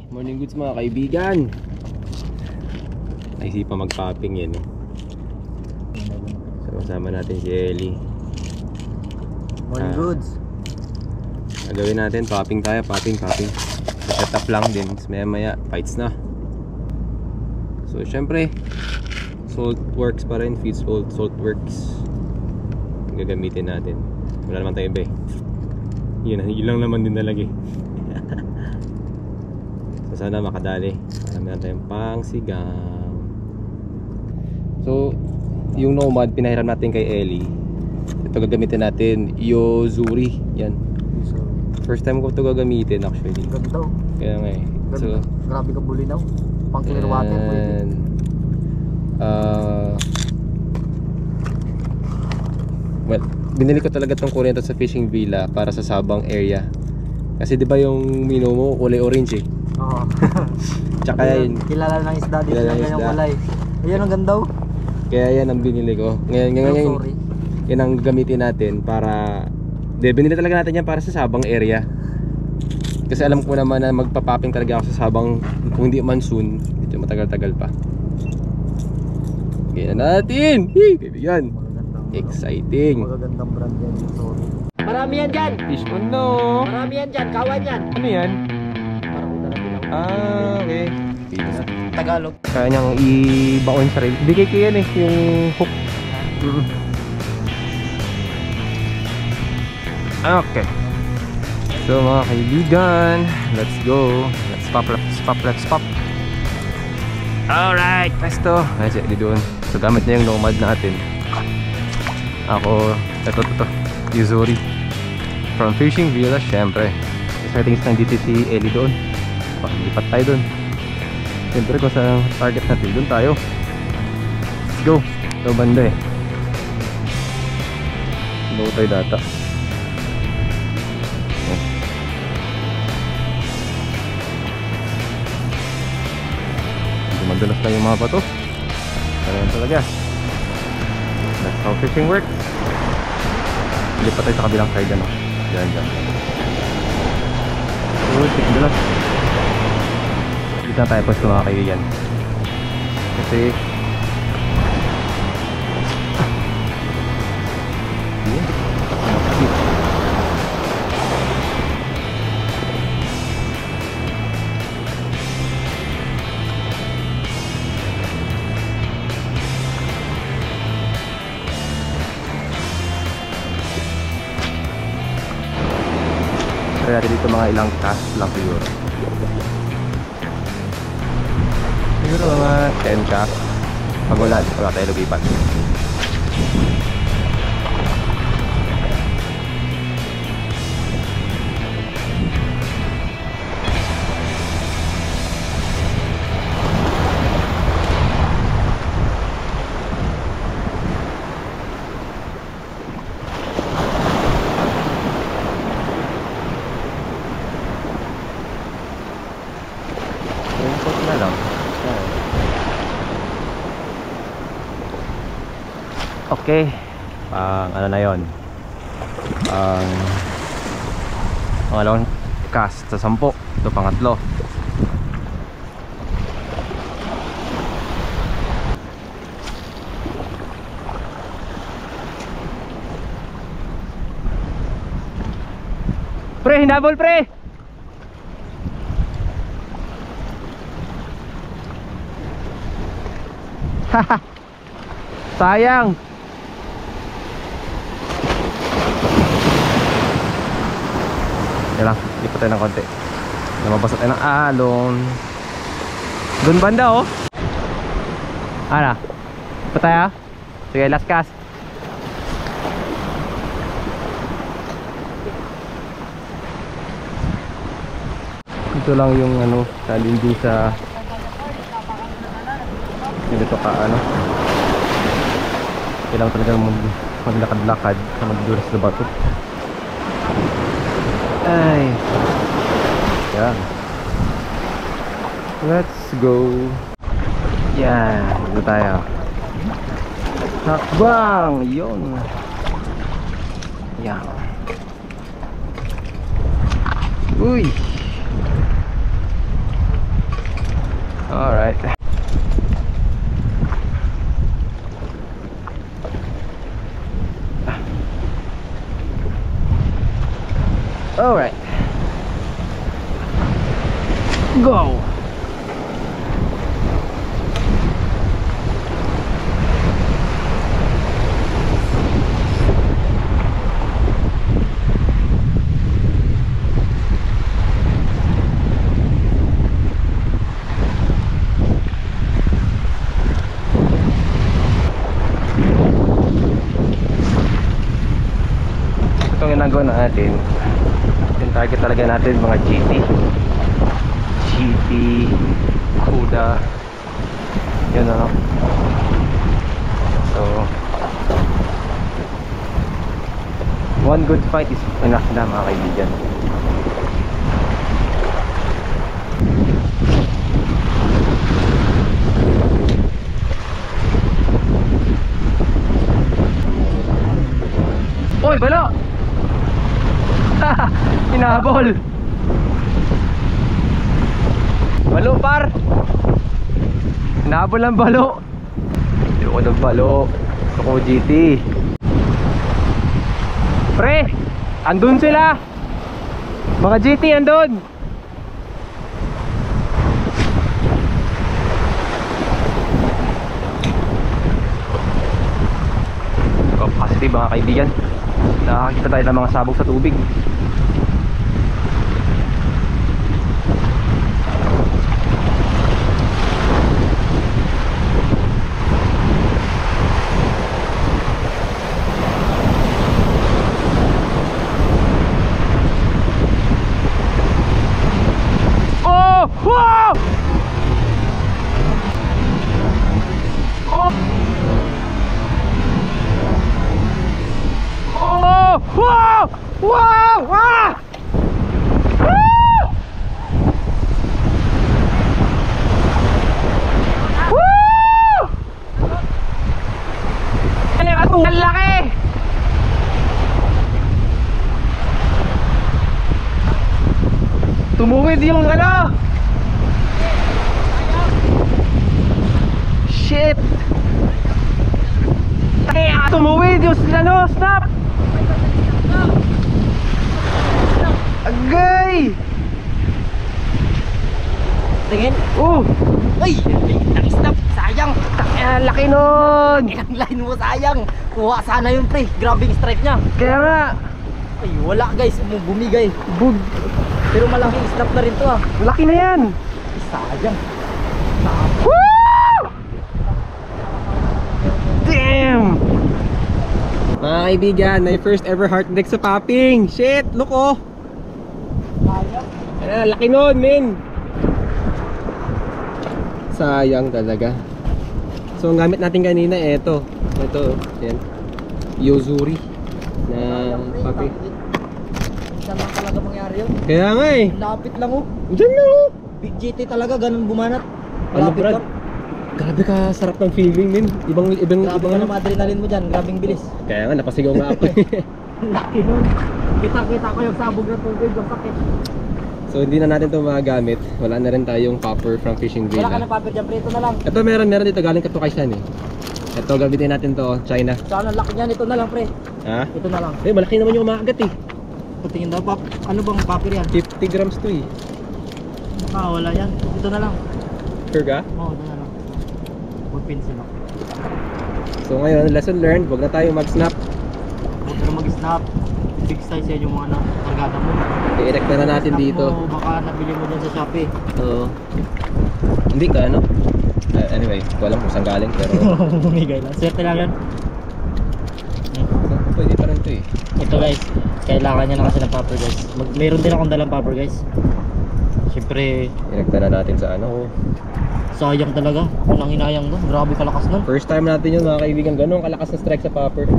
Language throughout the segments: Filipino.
Morning goods mga kaibigan. Naisipan mag-popping yan eh. So kasama natin si Ellie. Morning goods. Gagawin natin, popping tayo, popping. Set up lang din, maya fights na. So syempre salt works pa rin, feed salt works. Gagamitin natin. Wala naman tayo iba eh. Yun lang naman din nalagay. So sana makadali. Marami na tayong pang sigang. So yung Nomad pinahiram natin kay Ellie. Ito gagamitin natin, Yozuri. Yan. First time ko ito gagamitin actually. Ganda. Kaya nga eh. So, grabe ka bulinaw. Pang clear water pwede. Well, binili ko talaga tong kuryente sa fishing villa para sa Sabang area. Kasi 'di ba yung mino mo kulay orange eh. Oo. Tsaka yun, kilala ng isda dito ng ganyang kulay. Ayun ang ganda. Kaya yan ang binili ko. Ngayon yan ang gamitin natin para binili talaga natin yan para sa Sabang area. Kasi alam ko naman na magpa-popping talaga ako sa Sabang kung hindi man soon. Ito matagal-tagal pa. Kaya natin! Kaibigan! Exciting! Magagandang brand yan. Sorry. Marami yan dyan! Fish on no! Marami yan dyan! Kawan yan! Ano yan? Parang udara bilang. Okay. Tagalog. Kaya niyang ibaon sa rin. Bigay ko yan eh, yung hook. Okay. So mga kaibigan, let's go. Let's pop. Alright, presto. Ay, di doon. So gamit niya yung Nomad natin. Ako, ito. Yuzuri. From Fishing Villa, syempre. Settings ng DTC Ellie doon. Lipat tayo doon. Siyempre kung sa target natin, doon tayo. Let's go. Ito banda eh. Low tayo data. Madulas lang yung mga bato. Pero yan talaga. That's how fishing works. Lipat tayo sa kabilang side ano. Diyan. Madulas. Dito na tayo pwesto mga kaibigan. Kasi kaya natin dito mga ilang cast lang siguro. Siguro mga 10 cast. Pag wala tayo lugipan. Okay, ano na yon? Pangalawang cast sa 10. Ito pangatlo. Pre, hinabol pre! Haha, sayang. Yan lang, lipat tayo ng konti. Namabasa tayo ng alon. Doon banda oh. Ano? Lipat tayo. Sige, last cast. Ito lang yung ano, talindi sa dito ka ano. Kailangan talaga maglakad-lakad sa magdulas na bato. Ay. Yan. Let's go. Yan. Dito tayo. Hakbang. Yun. Yan. Uy. Go! Itong ginagawa natin, yung target talaga natin mga GT, Kuda, yun ano. So one good fight is enough na mga kaibigan. Oy, balo! Hinahabol! Balo par! Hinahabol ang balo! Ayoko ng balo. Gusto ko GT. Pre! Andun sila! Mga GT andun! Positive mga kaibigan. Nakakita tayo ng mga sabog sa tubig. Oh! Wow! Oh! Oh! Wow! Wow! Ah! Woo! Woo! Ano yung atong laki? Tumuwid yung ano? Shit! Kaya tumuwid yung ano? Stop! Agay! Tingin. Oh! Ay! Nang-stop. Sayang. Laki nun! Ilang line mo, sayang. Kuha sana yun, pre. Grabing stripe niya. Kaya nga! Ay, wala guys. Bumigay. Bug! Pero malaking snap na rin to ah. Laki na yan! Ay, sayang. Woo! Damn! Mga kaibigan, my first ever heart deck sa popping. Shit, look oh. Ayan, laki nun, men. Sayang talaga. So, ang gamit natin kanina, ito. Ito, yan. Yozuri na papi. Saan lang talaga mangyari yun? Kaya nga eh. Lapit lang oh. Diyan na oh. Big GT talaga, ganun bumanat. Ano, Malapit Brad? lang. Grabe ka sarap ng feeling, men. Ibang Grabe ka ano. naman adrenaline mo dyan. Grabing bilis. Kaya nga, napasigaw nga ako. Laki nun. Kita ko yung sabog na tubig. Ang sakit. So, hindi na natin ito magagamit. Wala na rin tayong popper from Fishing Wala ka Villa. na paper dyan, pre. Ito na lang. Ito meron dito, galing ka to kay Shan eh. Ito, gamitin natin to, China. Saan ang laki niyan? Ito na lang, pre. Ha? Ito na lang. Eh, malaki naman yung umaagat eh. Patingin daw, pap. Ano bang paper yan? 50 grams to eh. Baka wala yan. Ito na lang. Sure ka? Oo, ito na lang. Mag-pencil ako. So ngayon, lesson learned, huwag na tayo mag-snap. Huwag ka mag-snap. Big size yan yung mga kargada mo. I-erect na natin Snap dito. mo, baka nabili mo dyan sa Shopee. Oo. Hindi ka ano? Anyway, ko alam kung saan galing pero Bumigay lang. Swerte lang yan. pwede pa rin to eh. Ito guys, kailangan niya na kasi ng popper guys. Meron din akong dalang popper guys. Siyempre, I-erect na natin sa ano. sayang talaga. Unang hinayang doon. Grabe kalakas nun. First time natin yun mga kaibigan, ganun kalakas na strike sa popper.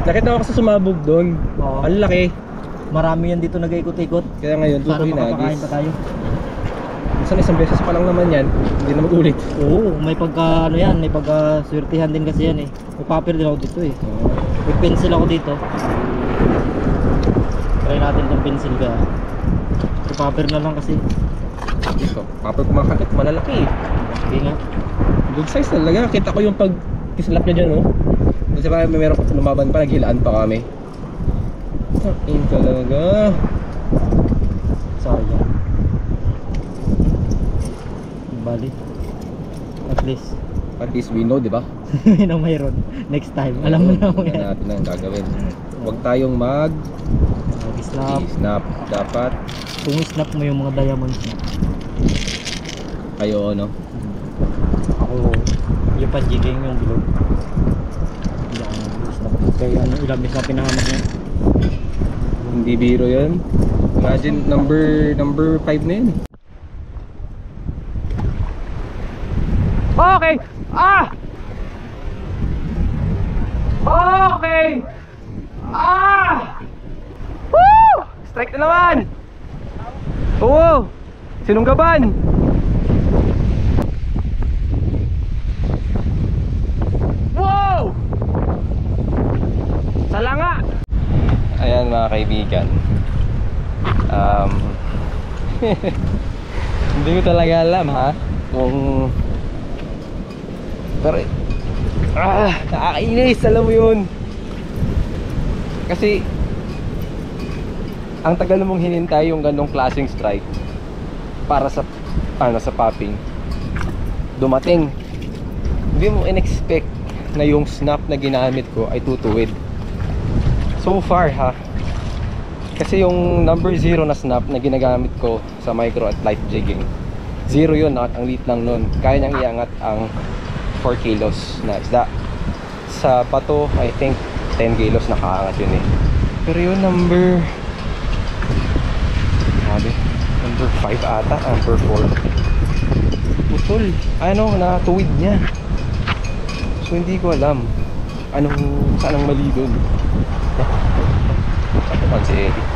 Nakita ko kasi sumabog doon. Oo. Ang laki. Marami yan dito nag-ikot-ikot. Kaya ngayon, doon Sana ko makapakain hinagis. pa tayo. Minsan isang beses pa lang naman yan, hindi na mag-ulit. Oo, may pagka ano yan, may pagka swertihan din kasi yan eh. May popper din ako dito eh. May pencil ako dito. Try natin itong pencil ka. May popper na lang kasi. So, popper kumakagat, malalaki eh. Okay nga. Good size talaga. Kita ko yung pag kislap niya dyan, oh. Kasi parang may meron pa lumaban pa, naghilaan pa kami. Sakin talaga. Sayang. bali. At least At least we know, di ba? na mayroon next time. Alam mo na mo Alam yan. natin ang gagawin. Huwag tayong Mag-snap. snap. Dapat Kung snap mo yung mga diamonds na. kayo, no? Ako, yung pa-jigging yung bilog. Hindi ako nag-snap. Kaya ano, ilang beses na pinahamak niya. Hindi biro yan. Imagine number 5 na yun. Okay! Ah! Okay! Ah! Woo! Strike na naman! Oo! Sinunggaban! Wow! Salanga! Ayan mga kaibigan. Hindi ko talaga alam ha kung pero nakakainis, alam mo yun. Kasi ang tagal mong hinintay yung ganong klaseng strike para sa sa popping. Dumating. Hindi mo in-expect na yung snap na ginamit ko ay tutuwid. So far ha. Kasi yung number 0 na snap na ginagamit ko sa micro at light jigging, 0 yun, ang liit lang nun. Kaya niyang iangat ang 4 kilos na isda. Sa bato, I think 10 kilos nakaangat yun eh. Pero yung number 5 ata, number 4 putol, na tuwid niya. So hindi ko alam saan ang mali dun. Ano si Eddie?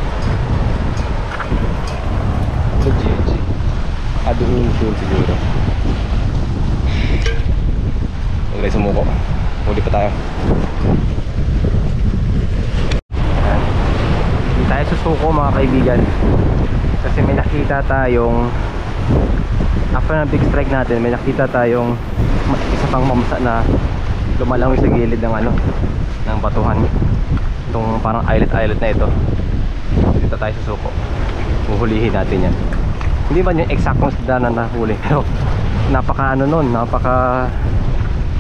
Sa GG. Doon siguro. Huwag rin sumuko. Huli pa tayo. Hindi tayo susuko mga kaibigan. Kasi may nakita tayong after ng big strike natin, may nakita tayong isa pang mamsa na lumalangoy sa gilid ng batuhan. Itong parang islet na ito. Dito tayo susuko. Huhulihin natin yan. Hindi ba yung eksaktong isda na nahuli, pero napaka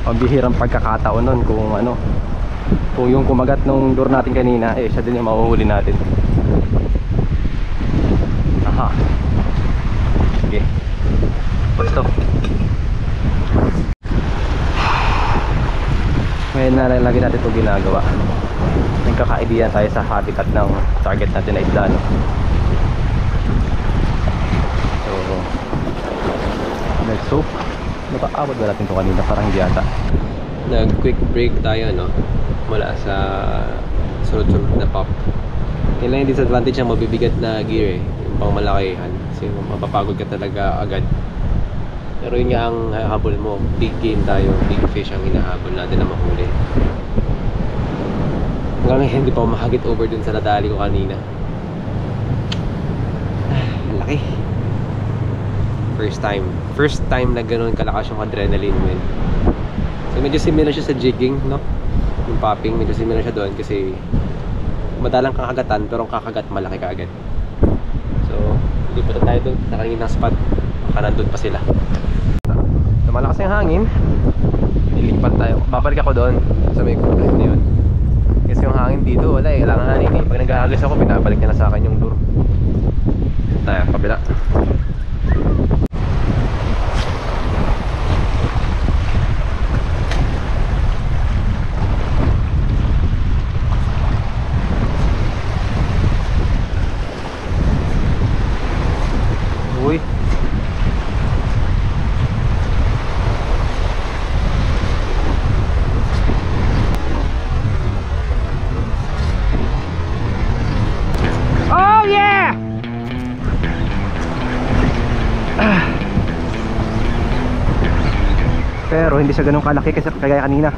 pambihirang pagkakataon nun kung yung kumagat nung lure natin kanina siya din yung mahuhuli natin. Aha, sige, basta ngayon na lagi natin ito ginagawa. Nagkaka-idea tayo sa habitat ng target natin na isda, no? So let's hope makaabot ba natin ito kanina, parang hindi ata. Nag quick break tayo, no? Mula sa sunod-sunod na pop. Yun lang yung disadvantage ng mabibigat na gear yung pang malakihan, kasi mapapagod ka talaga agad. Pero yun nga ang habol mo, big game tayo, big fish ang hinahabol natin na mahuli. Hanggang ngayon hindi pa ako makagit over dun sa nadali ko kanina. Laki. First time na ganun kalakas yung adrenaline mo yun. So medyo similar siya sa jigging, no? Yung popping, medyo similar siya doon kasi madalang kakagatan, pero ang kakagat malaki kaagad. So hindi pa tayo doon sa kaninang spot, baka nandun pa sila. So malakas yung hangin, nilipat tayo. Babalik ako doon sa may kulay na yun. Kasi yung hangin dito, wala eh, kailangan hangin eh. Pag nag-aagis ako, pinabalik niya na sa akin yung lure. Tayo, kabila. Uy. Oh yeah! Pero hindi siya ganun kalaki kasi kagaya kanina.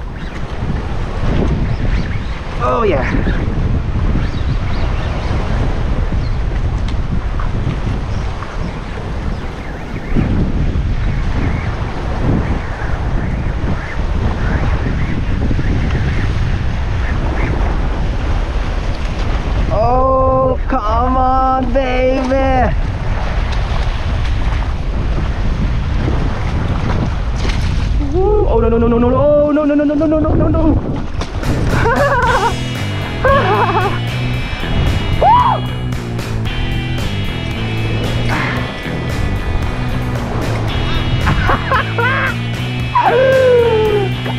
Oh yeah! Oh, come on, baby! Oh no no no no no no oh, no no no no no no no no.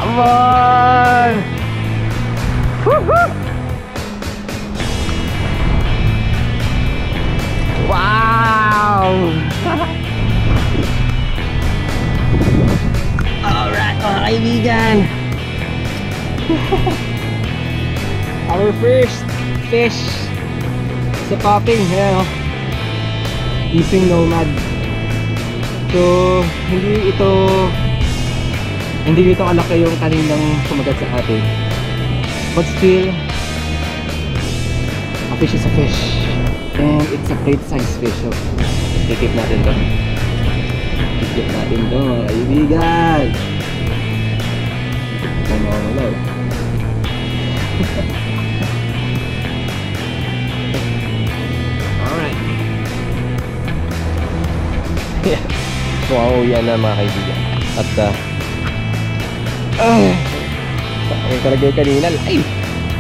Come on. Wow. Alright mga kaibigan. Our first fish sa popping. Ayan o. Fishing nomad. So hindi dito kalaki yung kaninang sumagat sa atin. But still, a fish is a fish. And it's a great size fish. So, i-keep natin to. I-keep natin to mga kaibigan. Wala. Alright. Yeah. Wow, yan na mga kaibigan. At yung talaga yung kanina. Ay!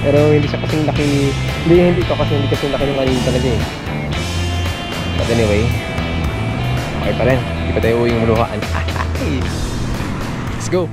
Pero hindi siya kasing laki. Hindi kasing laki ng kanina talaga eh. But anyway, okay pa rin. Hindi pa tayo uwing muluhaan. Let's go!